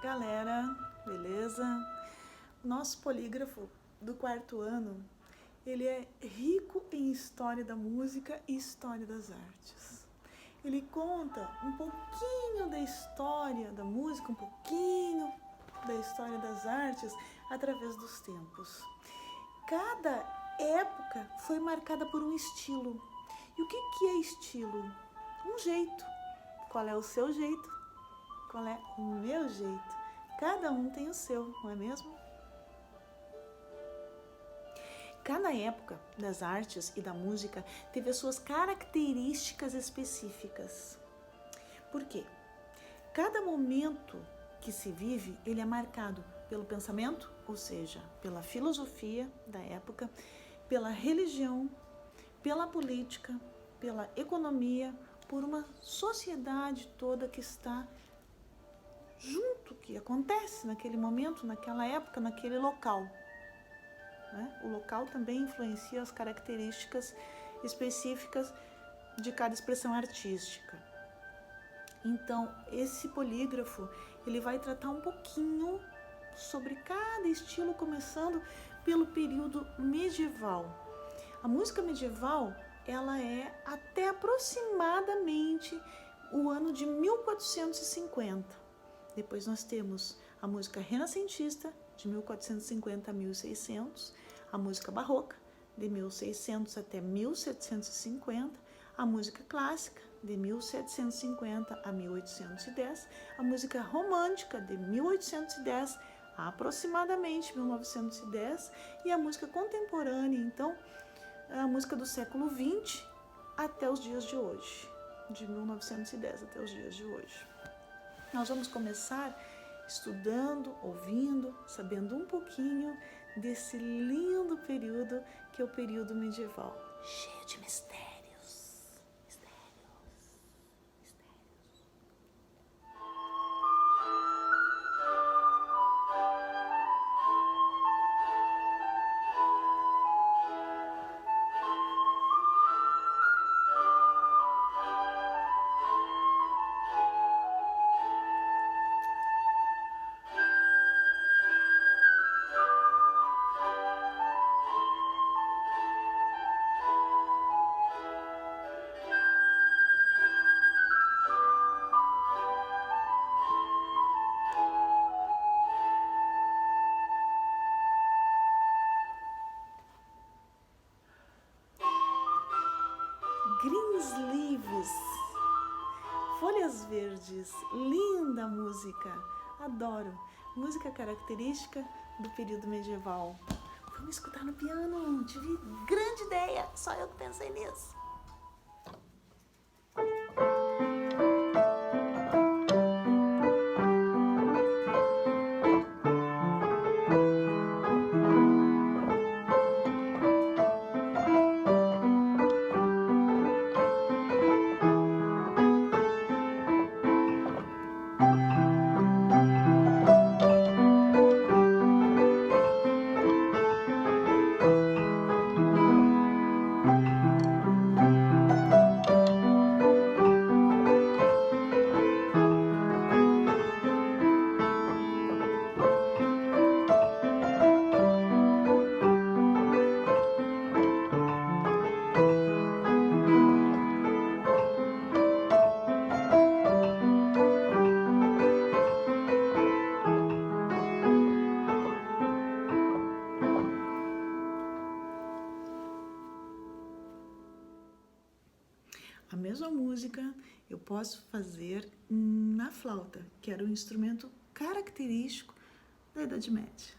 galera, beleza? Nosso polígrafo do quarto ano, ele é rico em história da música e história das artes. Ele conta um pouquinho da história da música, um pouquinho da história das artes através dos tempos. Cada época foi marcada por um estilo. E o que é estilo? Um jeito. Qual é o seu jeito? Qual é o meu jeito? Cada um tem o seu, não é mesmo? Cada época das artes e da música teve as suas características específicas. Por quê? Cada momento que se vive, ele é marcado pelo pensamento, ou seja, pela filosofia da época, pela religião, pela política, pela economia, por uma sociedade toda que está junto, que acontece naquele momento, naquela época, naquele local. O local também influencia as características específicas de cada expressão artística. Então, esse polígrafo, ele vai tratar um pouquinho sobre cada estilo, começando pelo período medieval. A música medieval, ela é até aproximadamente o ano de 1450. Depois nós temos a música renascentista, de 1450 a 1600, a música barroca, de 1600 até 1750, a música clássica, de 1750 a 1810, a música romântica, de 1810 a aproximadamente 1910, e a música contemporânea, então, a música do século XX até os dias de hoje, de 1910 até os dias de hoje. Nós vamos começar estudando, ouvindo, sabendo um pouquinho desse lindo período que é o período medieval, cheio de mistérios. Greensleeves, folhas verdes, linda música, adoro, música característica do período medieval. Vamos escutar no piano, tive grande ideia, só eu que pensei nisso. A mesma música eu posso fazer na flauta, que era um instrumento característico da Idade Média.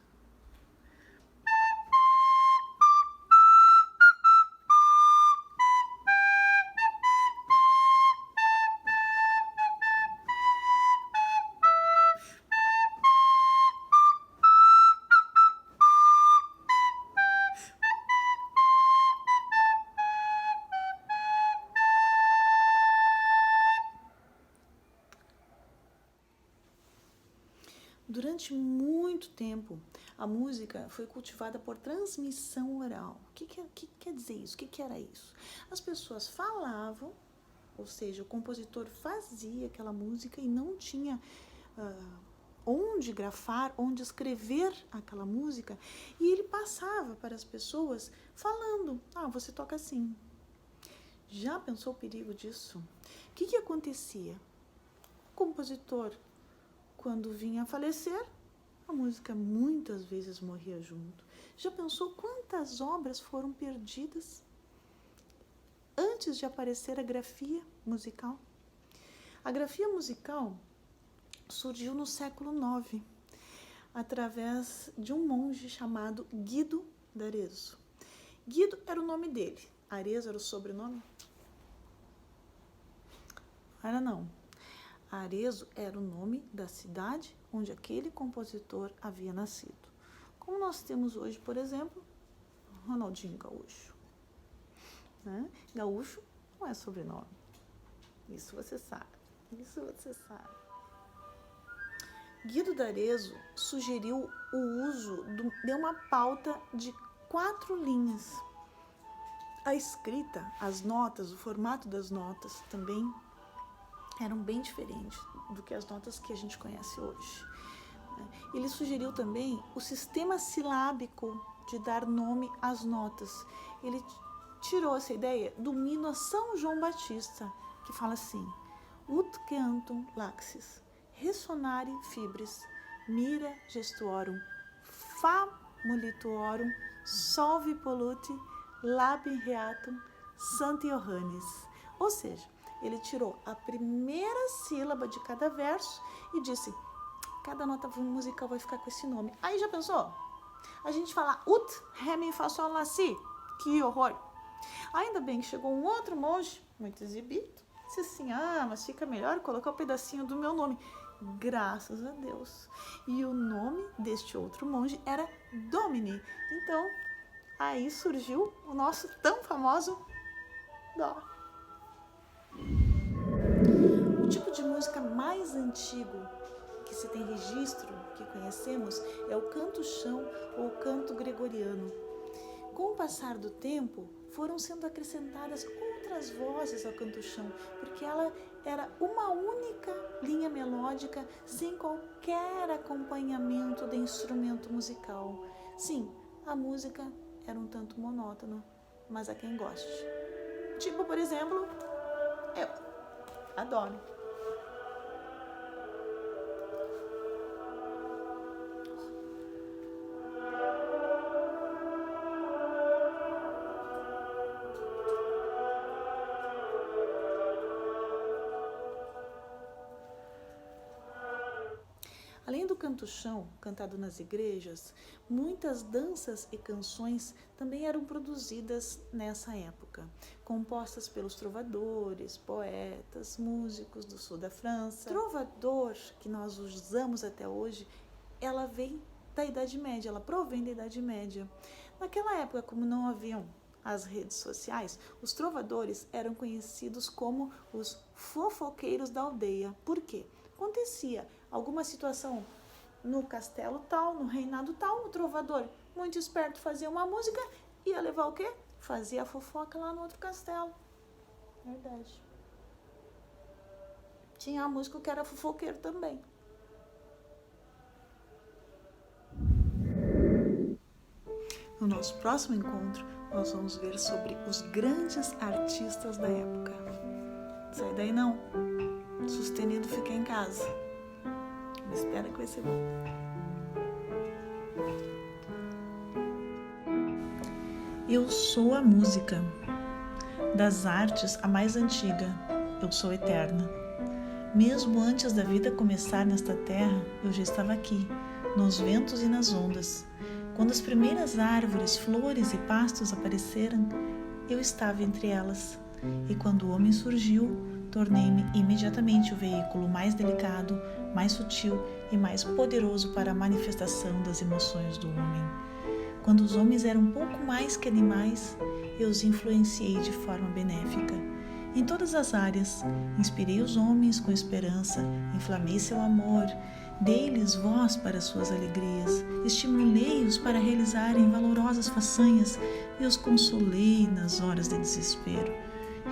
Durante muito tempo, a música foi cultivada por transmissão oral. O que quer dizer isso? O que era isso? As pessoas falavam, ou seja, o compositor fazia aquela música e não tinha onde grafar, onde escrever aquela música, e ele passava para as pessoas falando: você toca assim. Já pensou o perigo disso? O que acontecia? O compositor, quando vinha a falecer, a música muitas vezes morria junto. Já pensou quantas obras foram perdidas antes de aparecer a grafia musical? A grafia musical surgiu no século IX, através de um monge chamado Guido d'Arezzo. Guido era o nome dele. Arezzo era o sobrenome? Era não. Arezzo era o nome da cidade onde aquele compositor havia nascido. Como nós temos hoje, por exemplo, Ronaldinho Gaúcho. Né? Gaúcho não é sobrenome. Isso você sabe. Isso você sabe. Guido d'Arezzo sugeriu o uso de uma pauta de 4 linhas. A escrita, as notas, o formato das notas também eram bem diferentes do que as notas que a gente conhece hoje. Ele sugeriu também o sistema silábico de dar nome às notas. Ele tirou essa ideia do hino a São João Batista, que fala assim: ut queantum laxis, ressonare fibris, mira gestuorum, famolituorum, solvi polluti, labi reatum, Santi Johannes. Ou seja, ele tirou a primeira sílaba de cada verso e disse: cada nota musical vai ficar com esse nome. Aí já pensou? A gente fala ut, ré, mi, fá, sol, lá, si. Que horror! Ainda bem que chegou um outro monge, muito exibido, disse assim: mas fica melhor colocar um pedacinho do meu nome. Graças a Deus. E o nome deste outro monge era Domini. Então, aí surgiu o nosso tão famoso Dó. O tipo de música mais antigo que se tem registro, que conhecemos, é o canto-chão ou canto gregoriano. Com o passar do tempo, foram sendo acrescentadas outras vozes ao canto-chão, porque ela era uma única linha melódica, sem qualquer acompanhamento de instrumento musical. Sim, a música era um tanto monótona, mas há quem goste. Tipo, por exemplo, eu adoro. Além do canto-chão, cantado nas igrejas, muitas danças e canções também eram produzidas nessa época, compostas pelos trovadores, poetas, músicos do sul da França. Trovador, que nós usamos até hoje, ela vem da Idade Média, ela provém da Idade Média. Naquela época, como não haviam as redes sociais, os trovadores eram conhecidos como os fofoqueiros da aldeia. Por quê? Acontecia alguma situação no castelo tal, no reinado tal, o trovador, muito esperto, fazia uma música, ia levar o quê? Fazia a fofoca lá no outro castelo. Verdade. Tinha a música que era fofoqueiro também. No nosso próximo encontro, nós vamos ver sobre os grandes artistas da época. Sai daí não. Sustenido fica em casa. Me espera que vai ser bom. Eu sou a música. Das artes, a mais antiga. Eu sou eterna. Mesmo antes da vida começar nesta terra, eu já estava aqui, nos ventos e nas ondas. Quando as primeiras árvores, flores e pastos apareceram, eu estava entre elas. E quando o homem surgiu, tornei-me imediatamente o veículo mais delicado, mais sutil e mais poderoso para a manifestação das emoções do homem. Quando os homens eram um pouco mais que animais, eu os influenciei de forma benéfica. Em todas as áreas, inspirei os homens com esperança, inflamei seu amor, dei-lhes voz para suas alegrias, estimulei-os para realizarem valorosas façanhas e os consolei nas horas de desespero.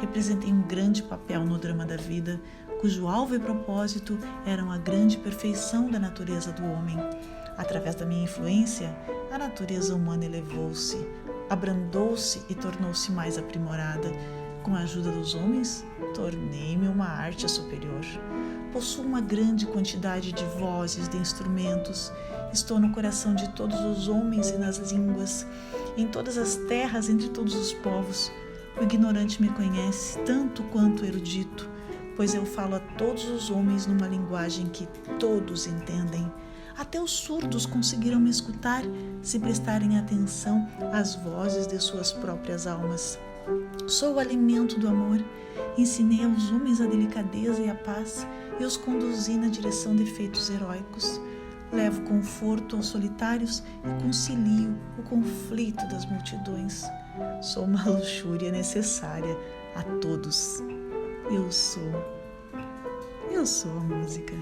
Representei um grande papel no drama da vida, cujo alvo e propósito eram a grande perfeição da natureza do homem. Através da minha influência, a natureza humana elevou-se, abrandou-se e tornou-se mais aprimorada. Com a ajuda dos homens, tornei-me uma arte superior. Possuo uma grande quantidade de vozes, de instrumentos. Estou no coração de todos os homens e nas línguas, em todas as terras, entre todos os povos. O ignorante me conhece tanto quanto o erudito, pois eu falo a todos os homens numa linguagem que todos entendem. Até os surdos conseguiram me escutar se prestarem atenção às vozes de suas próprias almas. Sou o alimento do amor. Ensinei aos homens a delicadeza e a paz e os conduzi na direção de feitos heróicos. Levo conforto aos solitários e concilio o conflito das multidões. Sou uma luxúria necessária a todos. Eu sou a música.